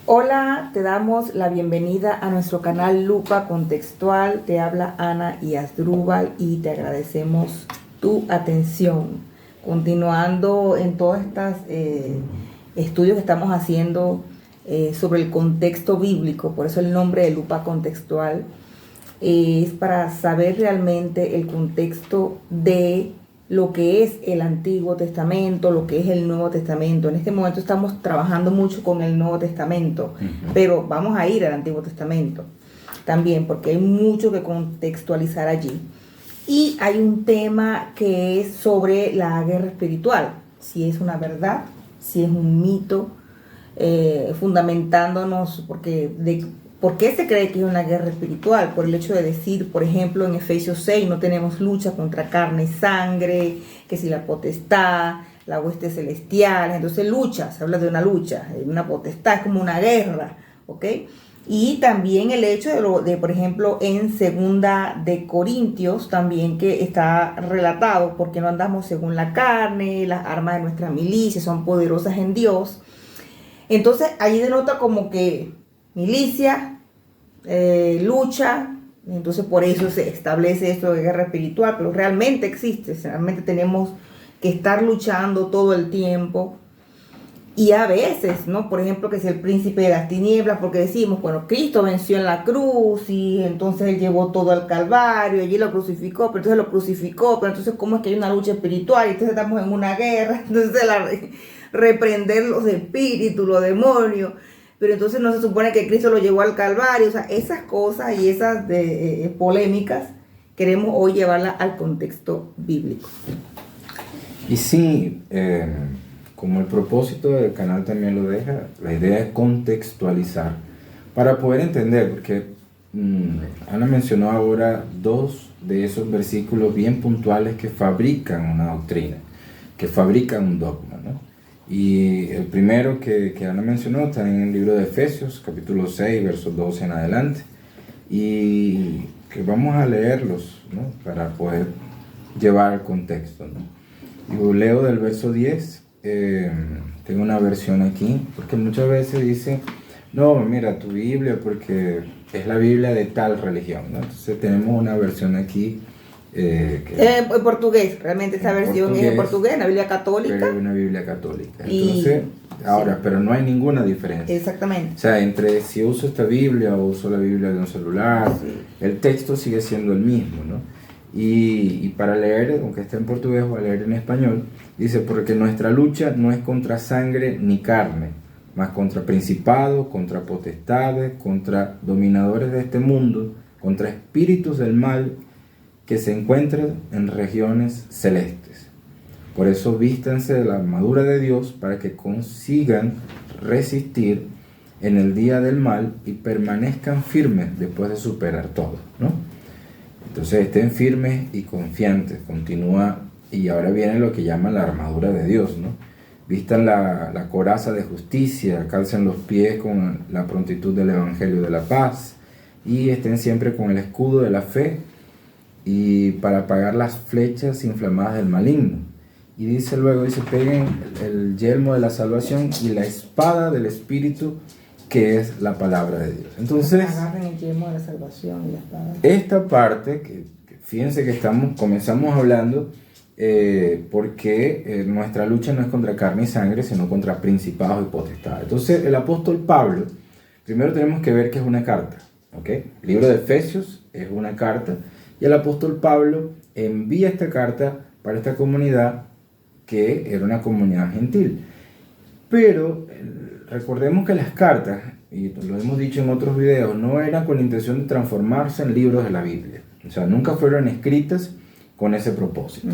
Hola, te damos la bienvenida a nuestro canal Lupa Contextual. Te habla Ana y Asdrúbal y te agradecemos tu atención. Continuando en todos estos estudios que estamos haciendo sobre el contexto bíblico, por eso el nombre de Lupa Contextual es para saber realmente el contexto de lo que es el Antiguo Testamento, lo que es el Nuevo Testamento. En este momento estamos trabajando mucho con el Nuevo Testamento, pero vamos a ir al Antiguo Testamento también, porque hay mucho que contextualizar allí. Y hay un tema que es sobre la guerra espiritual, si es una verdad, si es un mito, fundamentándonos, ¿por qué se cree que es una guerra espiritual? Por el hecho de decir, por ejemplo, en Efesios 6, no tenemos lucha contra carne y sangre, que si la potestad, la hueste celestial, entonces lucha, se habla de una potestad, es como una guerra, ¿ok? Y también el hecho por ejemplo, en segunda de Corintios, también que está relatado, porque no andamos según la carne, las armas de nuestra milicia son poderosas en Dios. Entonces, ahí denota como que milicia, lucha, entonces por eso se establece esto de guerra espiritual, pero realmente existe, realmente tenemos que estar luchando todo el tiempo. Y a veces, ¿no? Por ejemplo, que es el príncipe de las tinieblas, porque decimos, bueno, Cristo venció en la cruz y entonces Él llevó todo al Calvario, allí lo crucificó, pero entonces lo crucificó, pero entonces ¿cómo es que hay una lucha espiritual? Y entonces estamos en una guerra, entonces reprender los espíritus, los demonios, pero entonces no se supone que Cristo lo llevó al Calvario. O sea, esas cosas y esas polémicas queremos hoy llevarlas al contexto bíblico. Y sí, como el propósito del canal también lo deja, la idea es contextualizar para poder entender, porque Ana mencionó ahora dos de esos versículos bien puntuales que fabrican una doctrina, que fabrican un dogma, ¿no? Y el primero que Ana mencionó está en el libro de Efesios, capítulo 6, versos 12 en adelante, y que vamos a leerlos, ¿no? Para poder llevar el contexto, ¿no? Yo leo del verso 10. Tengo una versión aquí, porque muchas veces dicen, no, mira, tu Biblia, porque es la Biblia de tal religión, ¿no? Entonces tenemos una versión aquí. En portugués, realmente esta versión es en portugués, la Biblia católica. Pero es una Biblia católica. Entonces, ahora, sí. Pero no hay ninguna diferencia. Exactamente. O sea, entre si uso esta Biblia o uso la Biblia de un celular, sí, el texto sigue siendo el mismo, ¿no? Y para leer, aunque esté en portugués, voy a leer en español. Dice, porque nuestra lucha no es contra sangre ni carne, mas contra principados, contra potestades, contra dominadores de este mundo, contra espíritus del mal que se encuentran en regiones celestes. Por eso vístanse de la armadura de Dios para que consigan resistir en el día del mal y permanezcan firmes después de superar todo, ¿no? Entonces estén firmes y confiantes, continúa, y ahora viene lo que llaman la armadura de Dios, ¿no? Vistan la coraza de justicia, calcen los pies con la prontitud del evangelio de la paz, y estén siempre con el escudo de la fe, y para apagar las flechas inflamadas del maligno. Y dice luego, peguen el yelmo de la salvación y la espada del Espíritu, que es la palabra de Dios. Entonces, agarren el yelmo de la salvación y la espada. Esta parte, que fíjense que comenzamos hablando, porque nuestra lucha no es contra carne y sangre, sino contra principados y potestades. Entonces, el apóstol Pablo, primero tenemos que ver que es una carta, ¿ok? El libro de Efesios es una carta, y el apóstol Pablo envía esta carta para esta comunidad, que era una comunidad gentil. Pero recordemos que las cartas, y lo hemos dicho en otros videos, no eran con la intención de transformarse en libros de la Biblia. O sea, nunca fueron escritas con ese propósito.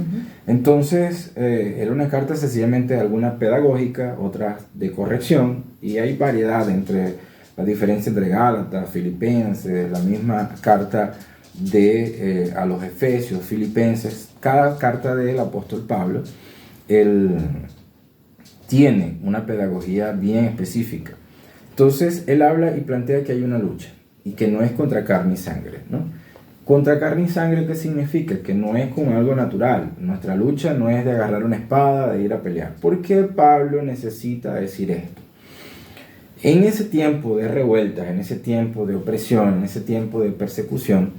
Entonces, era una carta sencillamente alguna pedagógica, otras de corrección, y hay variedad entre la diferencia entre Gálatas, Filipenses, la misma carta a los Efesios, Filipenses. Cada carta del apóstol Pablo, tiene una pedagogía bien específica. Entonces, él habla y plantea que hay una lucha y que no es contra carne y sangre, ¿no? Contra carne y sangre, ¿qué significa? Que no es con algo natural. Nuestra lucha no es de agarrar una espada, de ir a pelear. ¿Por qué Pablo necesita decir esto? En ese tiempo de revueltas, en ese tiempo de opresión, en ese tiempo de persecución,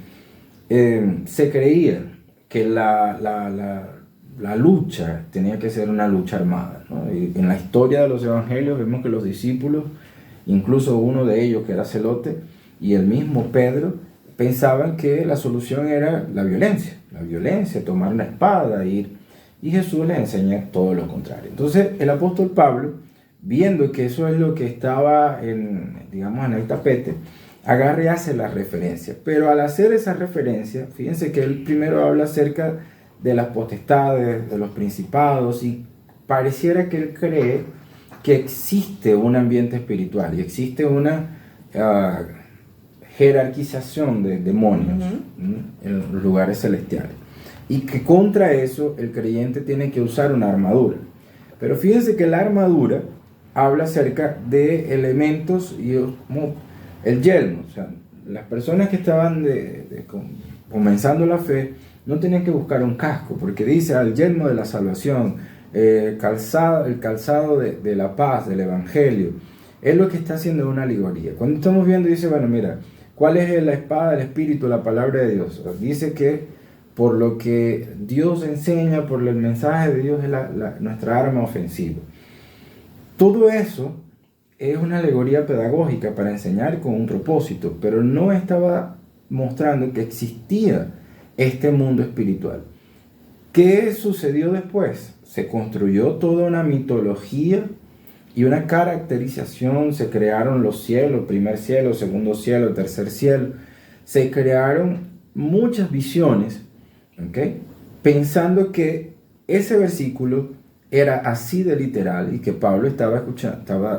se creía que la lucha tenía que ser una lucha armada, ¿no? Y en la historia de los evangelios vemos que los discípulos, incluso uno de ellos que era celote, y el mismo Pedro, pensaban que la solución era la violencia, tomar una espada, ir. Y Jesús les enseña todo lo contrario. Entonces el apóstol Pablo, viendo que eso es lo que estaba en el tapete, agarra y hace la referencia. Pero al hacer esa referencia, fíjense que él primero habla acerca de las potestades, de los principados, y pareciera que él cree que existe un ambiente espiritual y existe una jerarquización de demonios en los lugares celestiales. Y que contra eso el creyente tiene que usar una armadura. Pero fíjense que la armadura habla acerca de elementos y como el yelmo. O sea, las personas que estaban comenzando la fe no tenían que buscar un casco, porque dice el yelmo de la salvación, el calzado de la paz, del evangelio. Es lo que está haciendo una alegoría. Cuando estamos viendo, dice, bueno, mira, ¿cuál es la espada del Espíritu, la palabra de Dios? Dice que por lo que Dios enseña, por el mensaje de Dios es nuestra arma ofensiva. Todo eso es una alegoría pedagógica para enseñar con un propósito, pero no estaba mostrando que existía este mundo espiritual. ¿Qué sucedió después? Se construyó toda una mitología y una caracterización, se crearon los cielos, primer cielo, segundo cielo, tercer cielo, se crearon muchas visiones, ¿okay? Pensando que ese versículo era así de literal y que Pablo estaba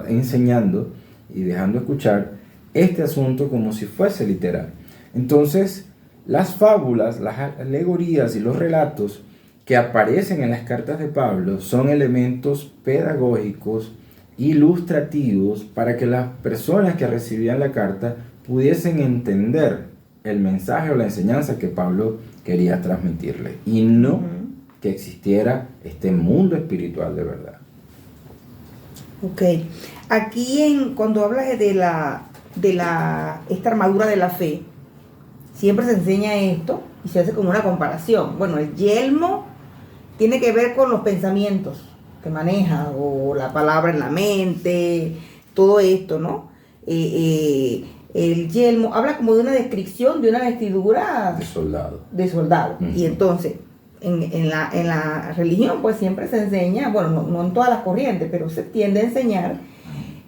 enseñando y dejando escuchar este asunto como si fuese literal. Entonces, las fábulas, las alegorías y los relatos que aparecen en las cartas de Pablo son elementos pedagógicos, ilustrativos, para que las personas que recibían la carta pudiesen entender el mensaje o la enseñanza que Pablo quería transmitirle, y no que existiera este mundo espiritual de verdad. Ok, aquí cuando hablas de esta armadura de la fe, siempre se enseña esto y se hace como una comparación. Bueno, el yelmo tiene que ver con los pensamientos que maneja, o la palabra en la mente, todo esto, ¿no? El yelmo habla como de una descripción de una vestidura de soldado. Y entonces, en la religión, pues siempre se enseña, bueno, no en todas las corrientes, pero se tiende a enseñar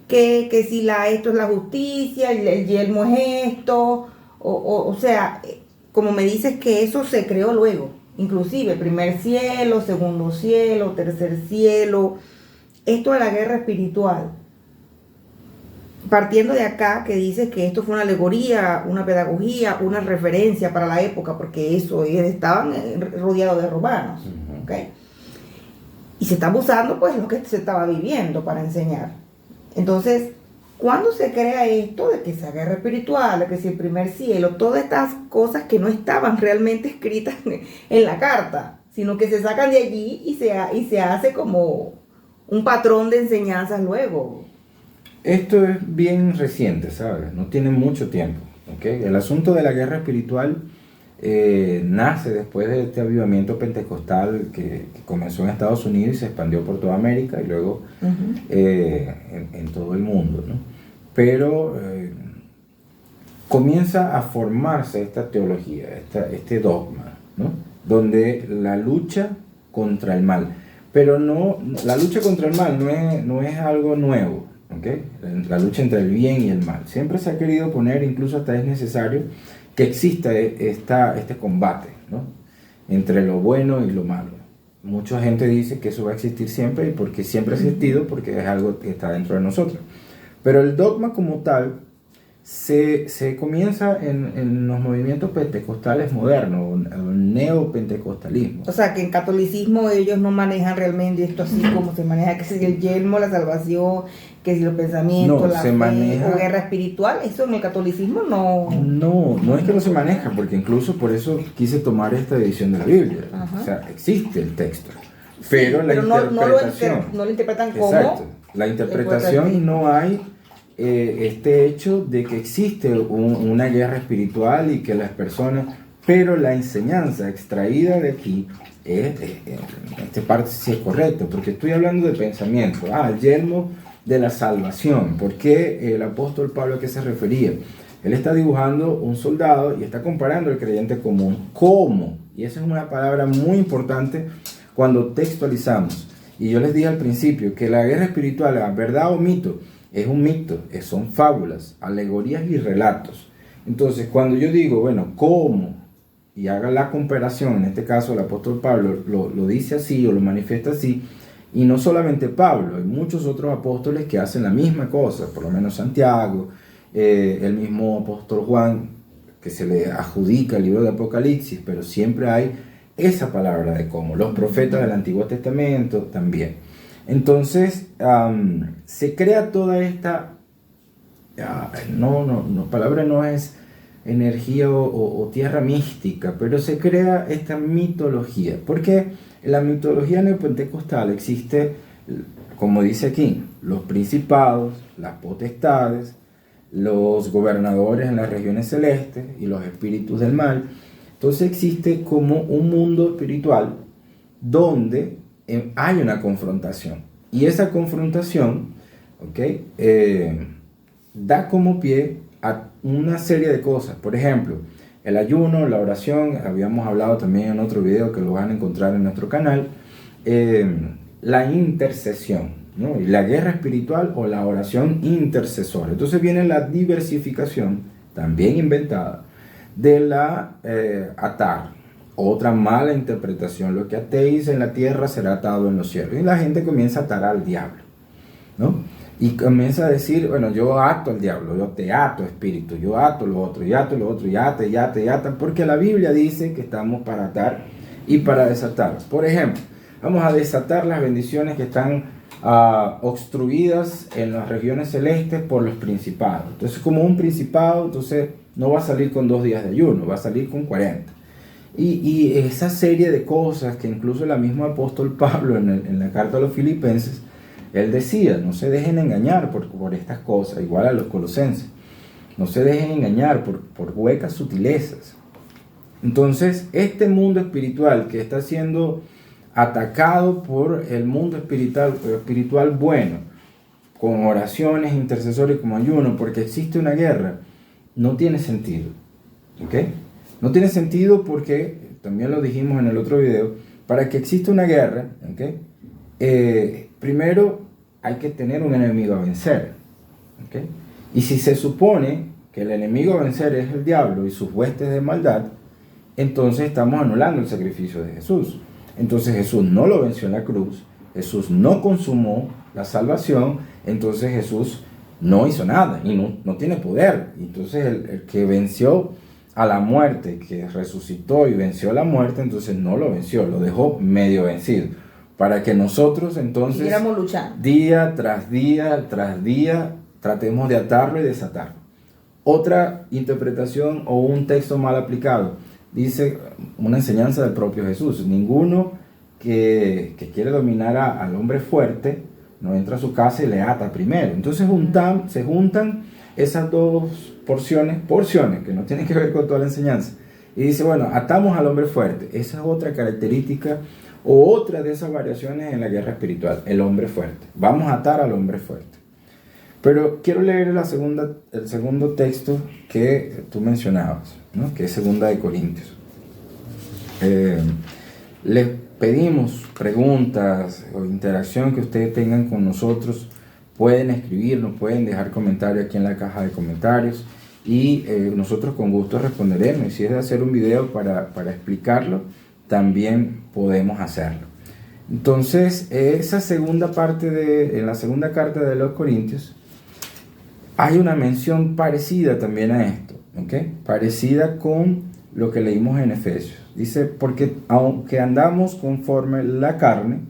que si esto es la justicia, el yelmo es esto, o sea, como me dices que eso se creó luego, inclusive primer cielo, segundo cielo, tercer cielo, esto de la guerra espiritual. Partiendo de acá, que dices que esto fue una alegoría, una pedagogía, una referencia para la época, porque estaban rodeados de romanos, ¿okay? Y se está usando pues lo que se estaba viviendo para enseñar. Entonces, ¿cuándo se crea esto de que esa guerra espiritual, de que si el primer cielo, todas estas cosas que no estaban realmente escritas en la carta, sino que se sacan de allí y se hace como un patrón de enseñanzas luego? Esto es bien reciente, ¿sabes? No tiene mucho tiempo, ¿okay? El asunto de la guerra espiritual nace después de este avivamiento pentecostal que comenzó en Estados Unidos y se expandió por toda América y luego en todo el mundo, ¿no? Pero comienza a formarse esta teología, este dogma, ¿no? Donde la lucha contra el mal, pero la lucha contra el mal no es algo nuevo. ¿Okay? La lucha entre el bien y el mal. Siempre se ha querido poner, incluso hasta es necesario, que exista este combate, ¿no? Entre lo bueno y lo malo. Mucha gente dice que eso va a existir siempre, y porque siempre ha existido, porque es algo que está dentro de nosotros. Pero el dogma como tal se comienza en los movimientos pentecostales modernos, el neopentecostalismo. O sea, que en catolicismo ellos no manejan realmente esto así como se maneja, que si el yelmo, la salvación, que si los pensamientos, la fe, o guerra espiritual. Eso en el catolicismo no es que no se maneja, porque incluso por eso quise tomar esta edición de la Biblia. O sea, existe el texto, pero la interpretación no lo interpretan como. Exacto. La interpretación no hay este hecho de que existe una guerra espiritual y que las personas, pero la enseñanza extraída de aquí, en esta parte sí es correcto, porque estoy hablando de pensamiento. El yelmo de la salvación. ¿Por qué el apóstol Pablo a qué se refería? Él está dibujando un soldado y está comparando al creyente común. ¿Cómo? Y esa es una palabra muy importante cuando textualizamos. Y yo les dije al principio que la guerra espiritual, verdad o mito, es un mito, son fábulas, alegorías y relatos. Entonces, cuando yo digo, bueno, ¿cómo? Y haga la comparación, en este caso el apóstol Pablo lo dice así o lo manifiesta así, y no solamente Pablo, hay muchos otros apóstoles que hacen la misma cosa, por lo menos Santiago, el mismo apóstol Juan, que se le adjudica el libro de Apocalipsis, pero siempre hay esa palabra de cómo, los profetas del Antiguo Testamento también. Entonces, se crea toda esta, palabra no es energía o tierra mística, pero se crea esta mitología, porque en la mitología neopentecostal existe, como dice aquí, los principados, las potestades, los gobernadores en las regiones celestes y los espíritus del mal. Entonces existe como un mundo espiritual donde hay una confrontación, y esa confrontación, da como pie a una serie de cosas. Por ejemplo, el ayuno, la oración, habíamos hablado también en otro video que lo van a encontrar en nuestro canal, la intercesión, ¿no? Y la guerra espiritual o la oración intercesora. Entonces viene la diversificación, también inventada, de la atar. Otra mala interpretación: lo que atéis en la tierra será atado en los cielos. Y la gente comienza a atar al diablo, ¿no? Y comienza a decir, bueno, yo ato al diablo, yo te ato espíritu, yo ato lo otro, y ato lo otro, y ata, porque la Biblia dice que estamos para atar y para desatar. Por ejemplo, vamos a desatar las bendiciones que están obstruidas en las regiones celestes por los principados. Entonces, como un principado, entonces no va a salir con 2 días de ayuno, va a salir con 40. Y esa serie de cosas que incluso el mismo apóstol Pablo en la carta a los Filipenses, él decía, no se dejen engañar por estas cosas, igual a los colosenses, no se dejen engañar por huecas sutilezas. Entonces, este mundo espiritual que está siendo atacado por el mundo espiritual bueno, con oraciones, intercesores, como ayuno, porque existe una guerra, no tiene sentido. No tiene sentido porque, también lo dijimos en el otro video, para que exista una guerra, primero hay que tener un enemigo a vencer. Y si se supone que el enemigo a vencer es el diablo y sus huestes de maldad, entonces estamos anulando el sacrificio de Jesús. Entonces Jesús no lo venció en la cruz, Jesús no consumó la salvación, entonces Jesús no hizo nada y no tiene poder. Entonces el que venció a la muerte, que resucitó y venció a la muerte, entonces no lo venció, lo dejó medio vencido, para que nosotros entonces día tras día tratemos de atarlo y desatarlo. Otra interpretación o un texto mal aplicado, dice una enseñanza del propio Jesús: ninguno que quiere dominar al hombre fuerte no entra a su casa y le ata primero. Entonces se juntan esas dos porciones que no tienen que ver con toda la enseñanza, y dice, bueno, atamos al hombre fuerte. Esa es otra característica o otra de esas variaciones en la guerra espiritual, el hombre fuerte. Vamos a atar al hombre fuerte. Pero quiero leer el segundo texto que tú mencionabas, ¿no? Que es 2 de Corintios. Les pedimos preguntas o interacción que ustedes tengan con nosotros. Pueden escribirnos, pueden dejar comentarios aquí en la caja de comentarios, y nosotros con gusto responderemos. Y si es de hacer un video para explicarlo, también podemos hacerlo. Entonces, esa segunda parte en la segunda carta de los Corintios, hay una mención parecida también a esto, parecida con lo que leímos en Efesios. Dice, porque aunque andamos conforme la carne,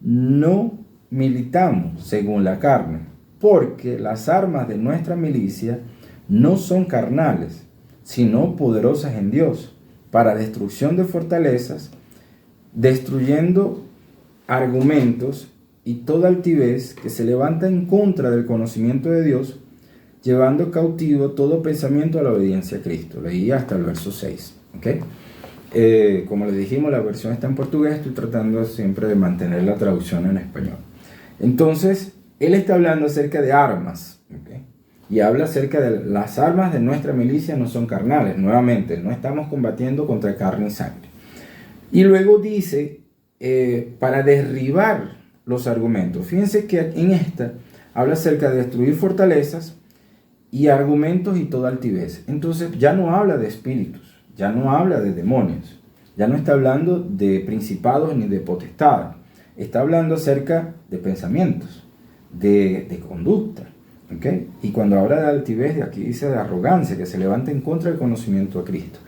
no militamos según la carne, porque las armas de nuestra milicia no son carnales, sino poderosas en Dios, para destrucción de fortalezas, destruyendo argumentos y toda altivez que se levanta en contra del conocimiento de Dios, llevando cautivo todo pensamiento a la obediencia a Cristo. Leí hasta el verso 6. ¿Okay? Como les dijimos, la versión está en portugués, estoy tratando siempre de mantener la traducción en español. Entonces, él está hablando acerca de armas, ¿okay? Y habla acerca de las armas de nuestra milicia no son carnales. Nuevamente, no estamos combatiendo contra carne y sangre. Y luego dice, para derribar los argumentos. Fíjense que en esta habla acerca de destruir fortalezas y argumentos y toda altivez. Entonces ya no habla de espíritus, ya no habla de demonios, ya no está hablando de principados ni de potestades. Está hablando acerca de pensamientos, de conducta. ¿Okay? Y cuando habla de altivez, de aquí dice de arrogancia, que se levanta en contra del conocimiento a Cristo.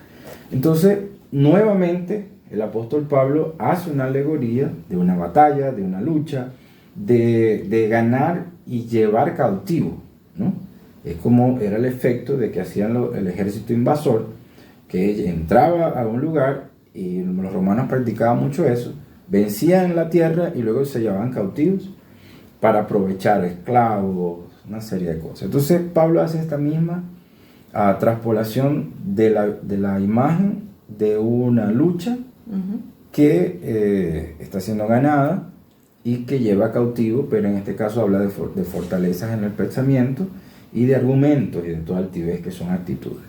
Entonces, nuevamente, el apóstol Pablo hace una alegoría de una batalla, de una lucha, de ganar y llevar cautivo, ¿no? Es como era el efecto de que hacían el ejército invasor, que entraba a un lugar, y los romanos practicaban mucho eso, vencían la tierra y luego se llevaban cautivos para aprovechar esclavos, una serie de cosas. Entonces Pablo hace esta misma traspolación de la imagen de una lucha que está siendo ganada y que lleva cautivo, pero en este caso habla de fortalezas en el pensamiento y de argumentos y de toda altivez, que son actitudes.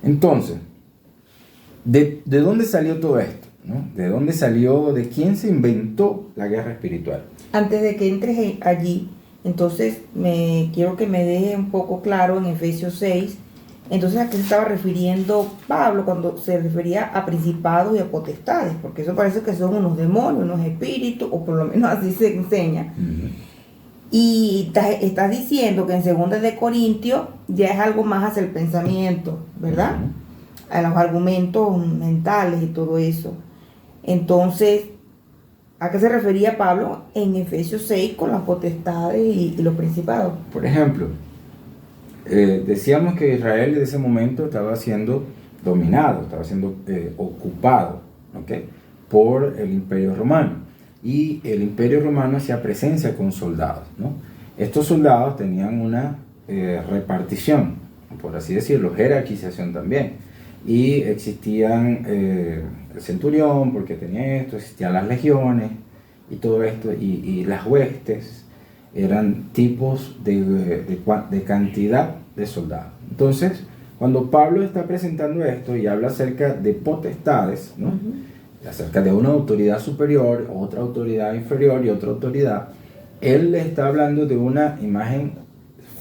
Entonces, ¿de dónde salió todo esto? ¿No? ¿De dónde salió? ¿De quién se inventó la guerra espiritual? Antes de que entres allí, entonces quiero que me deje un poco claro en Efesios 6, entonces a qué se estaba refiriendo Pablo cuando se refería a principados y a potestades, porque eso parece que son unos demonios, unos espíritus, o por lo menos así se enseña. Y estás diciendo que en 2 de Corintios ya es algo más hacia el pensamiento, ¿verdad? A los argumentos mentales y todo eso. Entonces, ¿a qué se refería Pablo en Efesios 6 con las potestades y los principados? Por ejemplo, decíamos que Israel en ese momento estaba siendo dominado, estaba siendo ocupado, ¿okay? Por el Imperio Romano. Y el Imperio Romano hacía presencia con soldados, ¿no? Estos soldados tenían una repartición, por así decirlo, jerarquización también. Y existían el centurión, porque tenía esto, existían las legiones y todo esto, y las huestes eran tipos de cantidad de soldados. Entonces, cuando Pablo está presentando esto y habla acerca de potestades, ¿no? Acerca de una autoridad superior, otra autoridad inferior y otra autoridad, él le está hablando de una imagen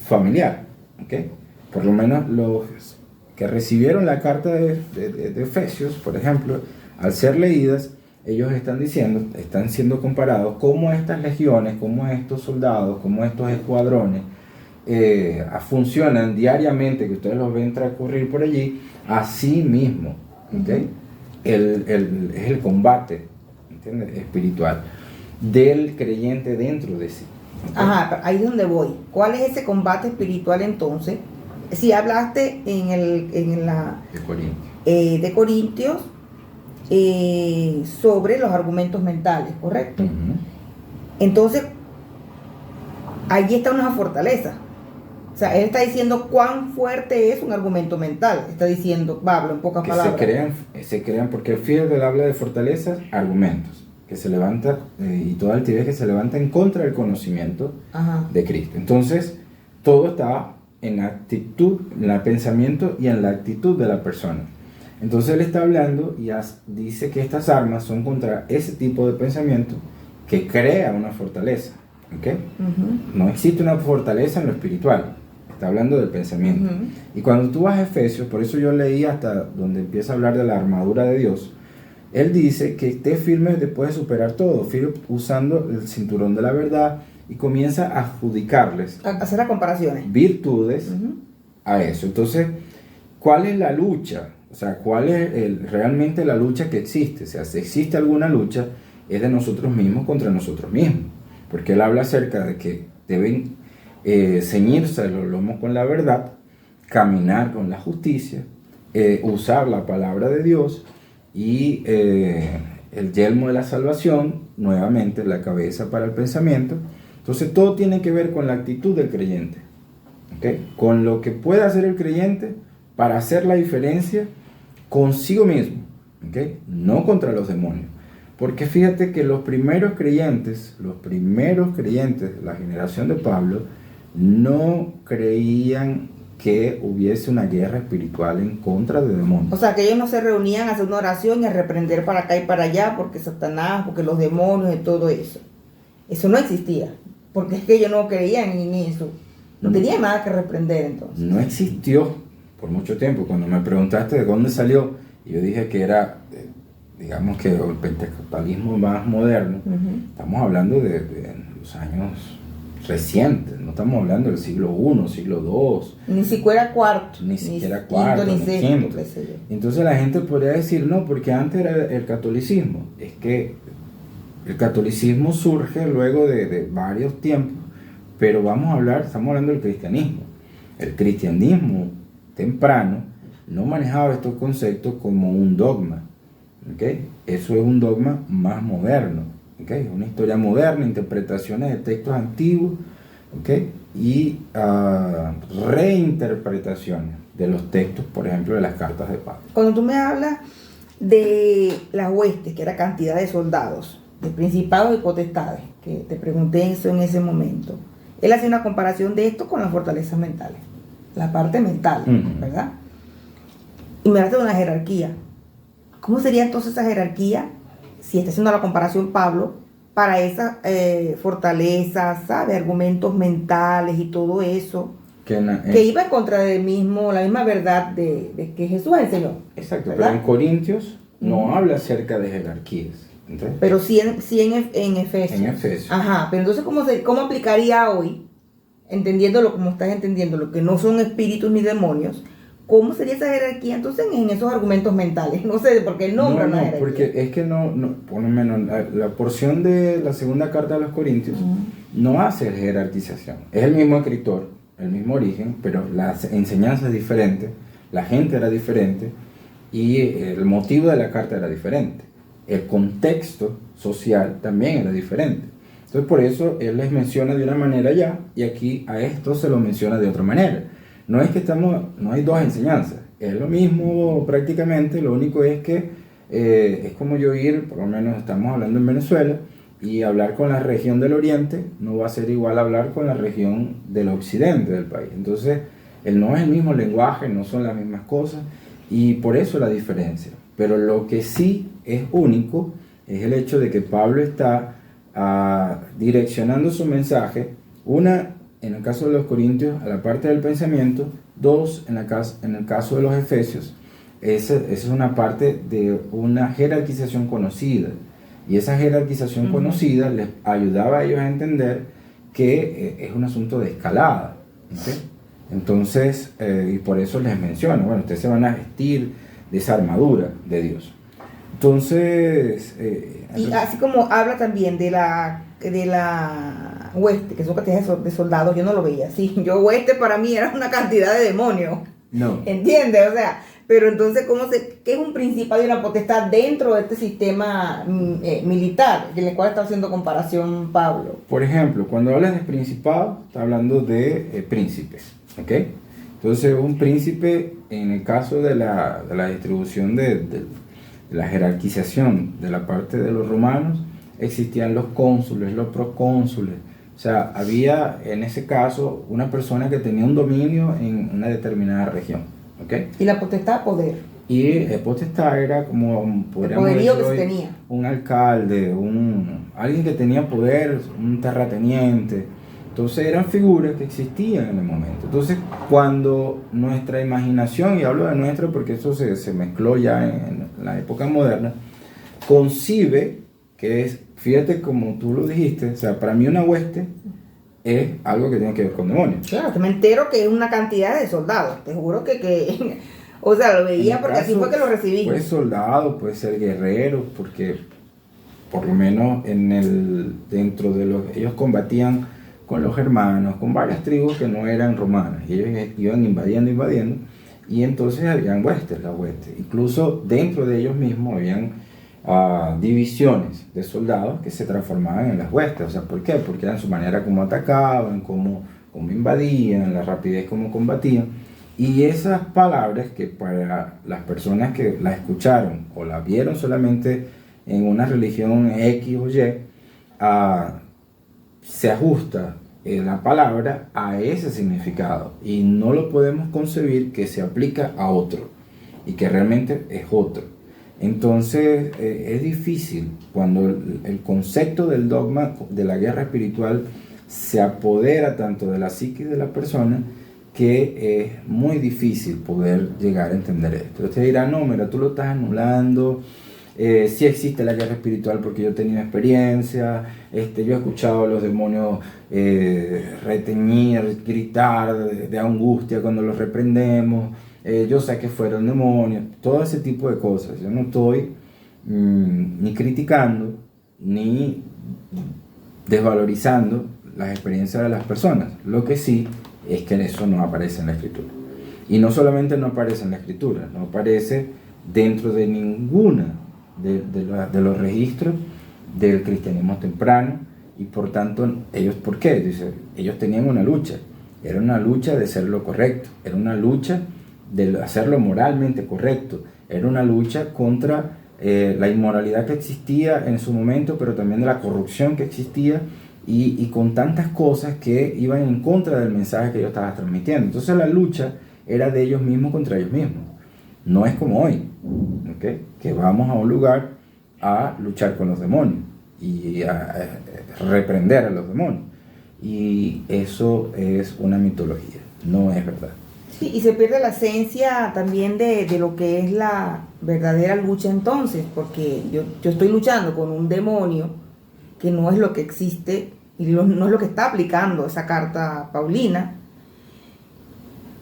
familiar, ¿okay? Por lo menos los que recibieron la carta de Efesios, por ejemplo, al ser leídas, ellos están siendo comparados cómo estas legiones, cómo estos soldados, cómo estos escuadrones funcionan diariamente, que ustedes los ven transcurrir por allí, así mismo, ¿okay? Es el combate, ¿entiendes? Espiritual del creyente dentro de sí. ¿Okay? Ajá, ahí es donde voy. ¿Cuál es ese combate espiritual entonces? Si hablaste de Corintios sobre los argumentos mentales, ¿correcto? Entonces, allí está una fortaleza. O sea, él está diciendo cuán fuerte es un argumento mental. Está diciendo Pablo en pocas palabras. Se crean, porque el fiel habla de fortalezas, argumentos, que se levanta, y toda altivez que se levanta en contra del conocimiento de Cristo. Entonces, todo está en la actitud, en el pensamiento y en la actitud de la persona. Entonces él está hablando y dice que estas armas son contra ese tipo de pensamiento que crea una fortaleza. ¿Okay? No existe una fortaleza en lo espiritual, está hablando del pensamiento. Y cuando tú vas a Efesios, por eso yo leí hasta donde empieza a hablar de la armadura de Dios, él dice que esté firme después de superar todo, firme usando el cinturón de la verdad, y comienza a adjudicarles, a hacer las comparaciones, virtudes a eso. Entonces, ¿cuál es la lucha? O sea, ¿cuál es realmente la lucha que existe? O sea, si existe alguna lucha, es de nosotros mismos contra nosotros mismos. Porque él habla acerca de que deben ceñirse los lomos con la verdad, caminar con la justicia, usar la palabra de Dios y el yelmo de la salvación, nuevamente la cabeza para el pensamiento. Entonces todo tiene que ver con la actitud del creyente. ¿okay? Con lo que puede hacer el creyente para hacer la diferencia consigo mismo, ¿okay? No contra los demonios. Porque fíjate que los primeros creyentes, la generación de Pablo, no creían que hubiese una guerra espiritual en contra de demonios. O sea, que ellos no se reunían a hacer una oración y a reprender para acá y para allá, porque Satanás, porque los demonios y todo eso. Eso no existía, porque es que ellos no creían en eso. No tenían nada que reprender entonces. No existió por mucho tiempo. Cuando me preguntaste de dónde salió, yo dije que era, digamos que el pentecostalismo más moderno. Estamos hablando de los años recientes, no estamos hablando del siglo I, siglo II. Ni siquiera cuarto. Ni siquiera cuarto, ni ni sexto, quinto. Entonces la gente podría decir, no, porque antes era el catolicismo. Es que el catolicismo surge luego de varios tiempos, pero estamos hablando del cristianismo. El cristianismo temprano no manejaba estos conceptos como un dogma, ¿okay? Eso es un dogma más moderno, ¿okay? Una historia moderna, interpretaciones de textos antiguos, ¿okay? Y reinterpretaciones de los textos, por ejemplo, de las cartas de Pablo. Cuando tú me hablas de las huestes, que era cantidad de soldados, de principados y potestades, que te pregunté eso en ese momento, él hace una comparación de esto con las fortalezas mentales, la parte mental, ¿verdad? Y me hablaste de una jerarquía. ¿Cómo sería entonces esa jerarquía, si está haciendo la comparación Pablo, para esas fortalezas, ¿sabes? Argumentos mentales y todo eso, que iba en contra del mismo, la misma verdad de que Jesús enseñó. Exacto, ¿verdad? pero en Corintios no habla acerca de jerarquías. ¿Entiendes? Pero sí en Efesios. En Efesios. Ajá, pero entonces ¿cómo aplicaría hoy, entendiéndolo como estás entendiéndolo, que no son espíritus ni demonios? ¿Cómo sería esa jerarquía entonces en esos argumentos mentales? No sé, porque el nombre no, jerarquía. Porque es que no, por lo menos la porción de la segunda carta de los Corintios no hace jerarquización. Es el mismo escritor, el mismo origen, pero la enseñanza es diferente, la gente era diferente y el motivo de la carta era diferente. El contexto social también era diferente. Entonces por eso él les menciona de una manera ya y aquí a esto se lo menciona de otra manera. No es que no hay dos enseñanzas, es lo mismo prácticamente, lo único es que es como yo ir, por lo menos estamos hablando en Venezuela, y hablar con la región del oriente no va a ser igual a hablar con la región del occidente del país. Entonces no es el mismo lenguaje, no son las mismas cosas y por eso la diferencia. Pero lo que sí es único es el hecho de que Pablo está direccionando su mensaje, una, en el caso de los Corintios, a la parte del pensamiento, dos, en el caso de los Efesios, esa es una parte de una jerarquización conocida, y esa jerarquización conocida les ayudaba a ellos a entender que es un asunto de escalada, ¿okay? Entonces, y por eso les menciono, bueno, ustedes se van a vestir de esa armadura de Dios. Entonces, y así como habla también de la hueste, que son cantidades de soldados, yo no lo veía así. Yo hueste para mí era una cantidad de demonios. No. ¿Entiendes? O sea, pero entonces, ¿qué es un principado y una potestad dentro de este sistema militar, en el cual está haciendo comparación Pablo? Por ejemplo, cuando hablas de principado, está hablando de príncipes, ¿ok? Entonces, un príncipe, en el caso de la distribución de la jerarquización de la parte de los romanos, existían los cónsules, los procónsules. O sea, había en ese caso una persona que tenía un dominio en una determinada región, ¿ok? Y la potestad, poder. Y potestad era como, podríamos poderío decir que hoy, se tenía. Un alcalde, alguien que tenía poder, un terrateniente. Entonces eran figuras que existían en el momento. Entonces cuando nuestra imaginación, y hablo de nuestra porque eso se mezcló ya en la época moderna, concibe que es, fíjate como tú lo dijiste, o sea, para mí una hueste es algo que tiene que ver con demonios. Claro, que me entero que es una cantidad de soldados, te juro que o sea, lo veía porque así fue que lo recibí. Puede ser soldado, puede ser guerrero, porque por lo menos dentro de ellos combatían con los germanos, con varias tribus que no eran romanas, y ellos iban invadiendo, y entonces habían huestes, las huestes. Incluso dentro de ellos mismos habían divisiones de soldados que se transformaban en las huestes. O sea, ¿por qué? Porque eran su manera como atacaban, cómo cómo invadían, la rapidez como combatían. Y esas palabras que para las personas que la escucharon o la vieron solamente en una religión X o Y, se ajusta la palabra a ese significado y no lo podemos concebir que se aplica a otro y que realmente es otro. Entonces es difícil cuando el concepto del dogma de la guerra espiritual se apodera tanto de la psique de la persona, que es muy difícil poder llegar a entender esto. Usted dirá, no, mira, tú lo estás anulando. Sí existe la guerra espiritual porque yo he tenido experiencia, yo he escuchado a los demonios reteñir, gritar de angustia cuando los reprendemos, yo sé que fueron demonios, todo ese tipo de cosas. Yo no estoy ni criticando ni desvalorizando las experiencias de las personas. Lo que sí es que eso no aparece en la escritura. Y no solamente no aparece en la escritura, no aparece dentro de ninguna de los registros del cristianismo temprano. Y por tanto, ellos, ¿por qué? Dice, ellos tenían una lucha. Era una lucha de hacer lo correcto. Era una lucha de hacerlo moralmente correcto. Era una lucha contra la inmoralidad que existía en su momento, pero también de la corrupción que existía, y con tantas cosas que iban en contra del mensaje que ellos estaban transmitiendo. Entonces la lucha era de ellos mismos contra ellos mismos. No es como hoy, ¿okay? Que vamos a un lugar a luchar con los demonios y a reprender a los demonios. Y eso es una mitología, no es verdad. Sí, y se pierde la esencia también de lo que es la verdadera lucha entonces, porque yo estoy luchando con un demonio que no es lo que existe y no es lo que está aplicando esa carta paulina,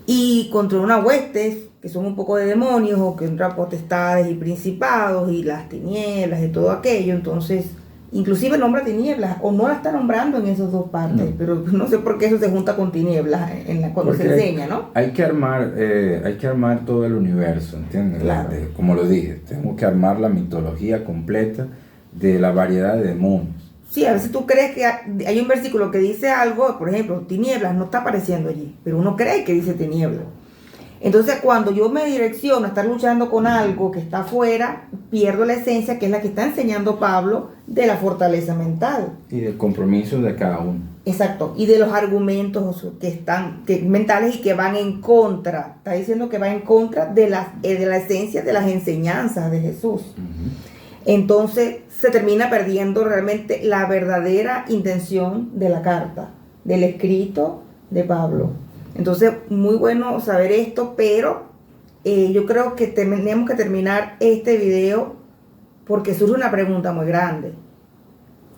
y contra unas huestes que son un poco de demonios, o contra potestades y principados y las tinieblas y todo aquello. Entonces, inclusive nombra tinieblas, o no la está nombrando en esas dos partes, no. Pero no sé por qué eso se junta con tinieblas cuando se enseña, ¿no? Hay que armar todo el universo, ¿entiendes? Claro. Como lo dije, tenemos que armar la mitología completa de la variedad de demonios. Sí, a veces tú crees que hay un versículo que dice algo, por ejemplo, tinieblas, no está apareciendo allí, pero uno cree que dice tinieblas. Entonces, cuando yo me direcciono a estar luchando con algo que está afuera, pierdo la esencia, que es la que está enseñando Pablo, de la fortaleza mental. Y del compromiso de cada uno. Exacto, y de los argumentos que mentales y que van en contra. Está diciendo que va en contra de la esencia de las enseñanzas de Jesús. Uh-huh. Entonces, se termina perdiendo realmente la verdadera intención de la carta, del escrito de Pablo. Entonces, muy bueno saber esto, pero yo creo que tenemos que terminar este video porque surge una pregunta muy grande.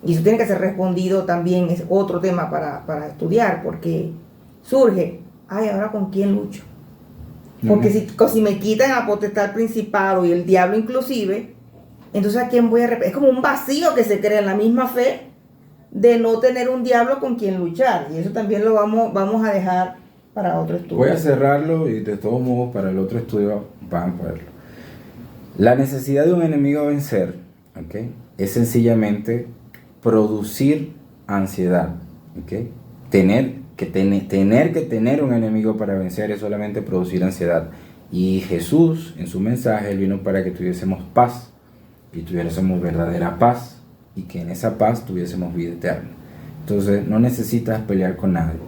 Y eso tiene que ser respondido también, es otro tema para estudiar, porque surge, ¿ahora con quién lucho? Porque si me quitan a potestad principado y el diablo inclusive, entonces ¿a quién voy a repetir? Es como un vacío que se crea en la misma fe de no tener un diablo con quien luchar. Y eso también lo vamos a dejar para otro estudio. Voy a cerrarlo y de todos modos para el otro estudio van a verlo. La necesidad de un enemigo a vencer, ¿okay? Es sencillamente producir ansiedad, ¿okay? Tener que tener un enemigo para vencer es solamente producir ansiedad. Y Jesús en su mensaje vino para que tuviésemos paz y tuviésemos verdadera paz, y que en esa paz tuviésemos vida eterna. Entonces no necesitas pelear con nadie,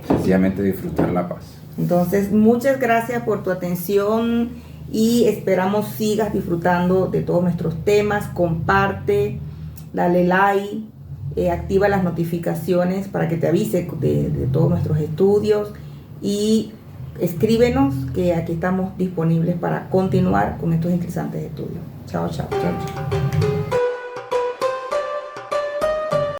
sencillamente disfrutar la paz. Entonces, muchas gracias por tu atención y esperamos sigas disfrutando de todos nuestros temas. Comparte, dale like, activa las notificaciones para que te avise de todos nuestros estudios, y escríbenos, que aquí estamos disponibles para continuar con estos interesantes estudios. Chao, chao. Chao, chao.